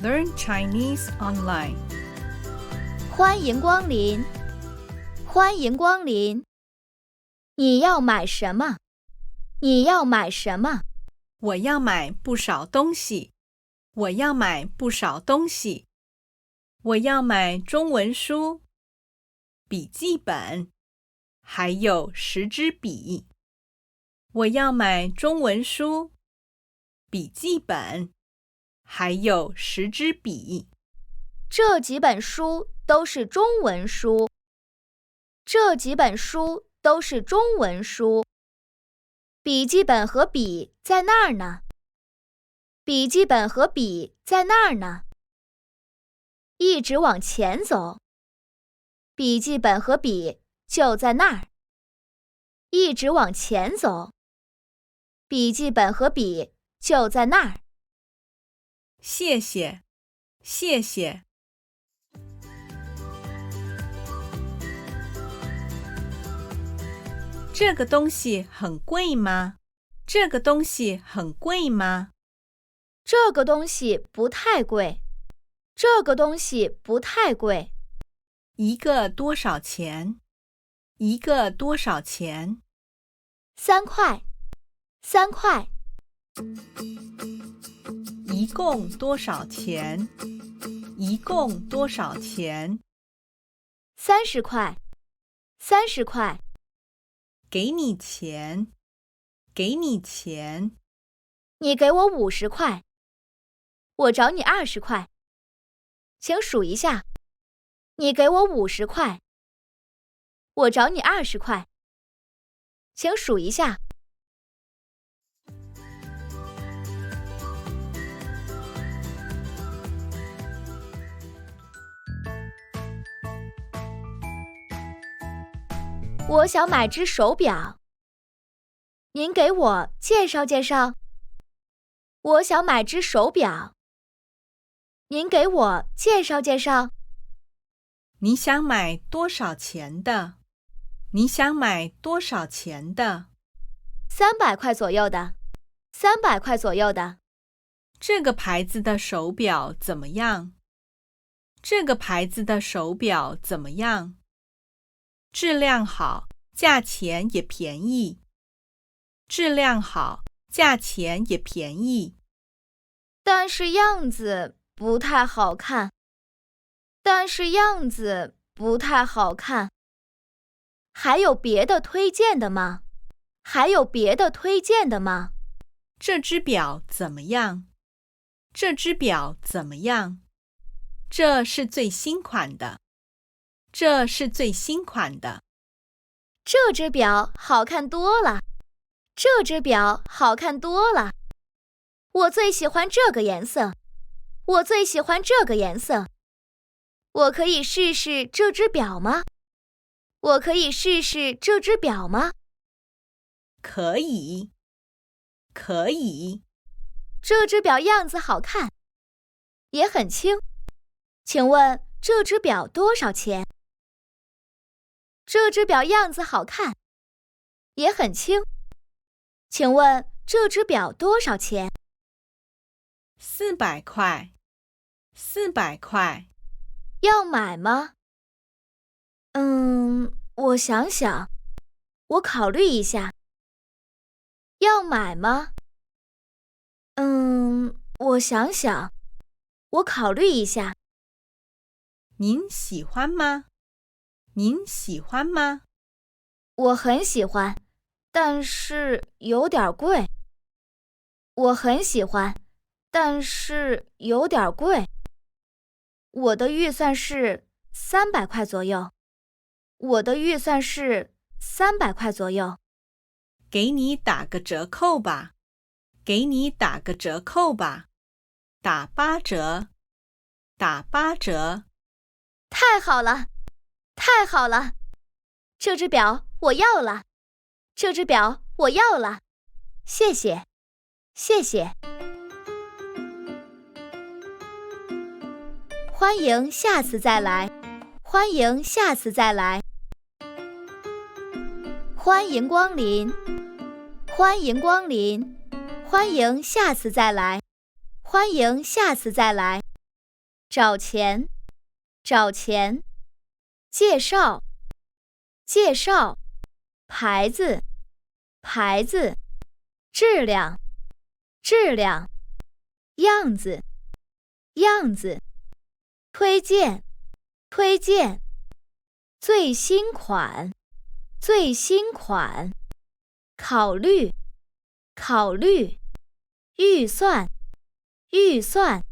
Learn Chinese online. 欢迎光临，欢迎光临。你要买什么？你要买什么？我要买不少东西。我要买不少东西。我要买中文书、笔记本，还有10支笔。我要买中文书、笔记本，还有10支笔。这几本书都是中文书。这几本书都是中文书。笔记本和笔在那儿呢。笔记本和笔在那儿呢。一直往前走。笔记本和笔就在那儿。一直往前走。笔记本和笔就在那儿。谢谢，谢谢。这个东西很贵吗？这个东西很贵吗？这个东西不太贵。这个东西不太贵。一个多少钱？一个多少钱？3块。3块。一共多少钱？一共多少钱？30块。30块。给你钱，给你钱。你给我50块。我找你20块。请数一下。你给我50块。我找你20块。请数一下。我想买只手表。您给我介绍介绍。我想买只手表。您给我介绍介绍。你想买多少钱的？你想买多少钱的？300块左右的。300块左右的。这个牌子的手表怎么样？这个牌子的手表怎么样？质量好，价钱也便宜。质量好，价钱也便宜。但是样子不太好看。但是样子不太好看。还有别的推荐的吗？还有别的推荐的吗？这只表怎么样？这只表怎么样？这是最新款的。这是最新款的。这只表好看多了。这只表好看多了。我最喜欢这个颜色。我最喜欢这个颜色。我可以试试这只表吗？我可以试试这只表吗？可以，可以。这只表样子好看，也很轻。请问这只表多少钱？这只表样子好看，也很轻。请问这只表多少钱？400块。400块。要买吗？我想想，我考虑一下。要买吗？我想想，我考虑一下。您喜欢吗？您喜欢吗？我很喜欢，但是有点贵。我很喜欢，但是有点贵。我的预算是300块左右。我的预算是300块左右。给你打个折扣吧。给你打个折扣吧。打8折。打8折。太好了，太好了！这只表我要了。这只表我要了。谢谢，谢谢。欢迎下次再来。欢迎下次再来。欢迎光临。欢迎光临。欢迎下次再来。欢迎下次再来。找钱，找钱。介绍，介绍。牌子，牌子。质量，质量。样子，样子。推荐，推荐。最新款，最新款。考虑，考虑。预算，预算。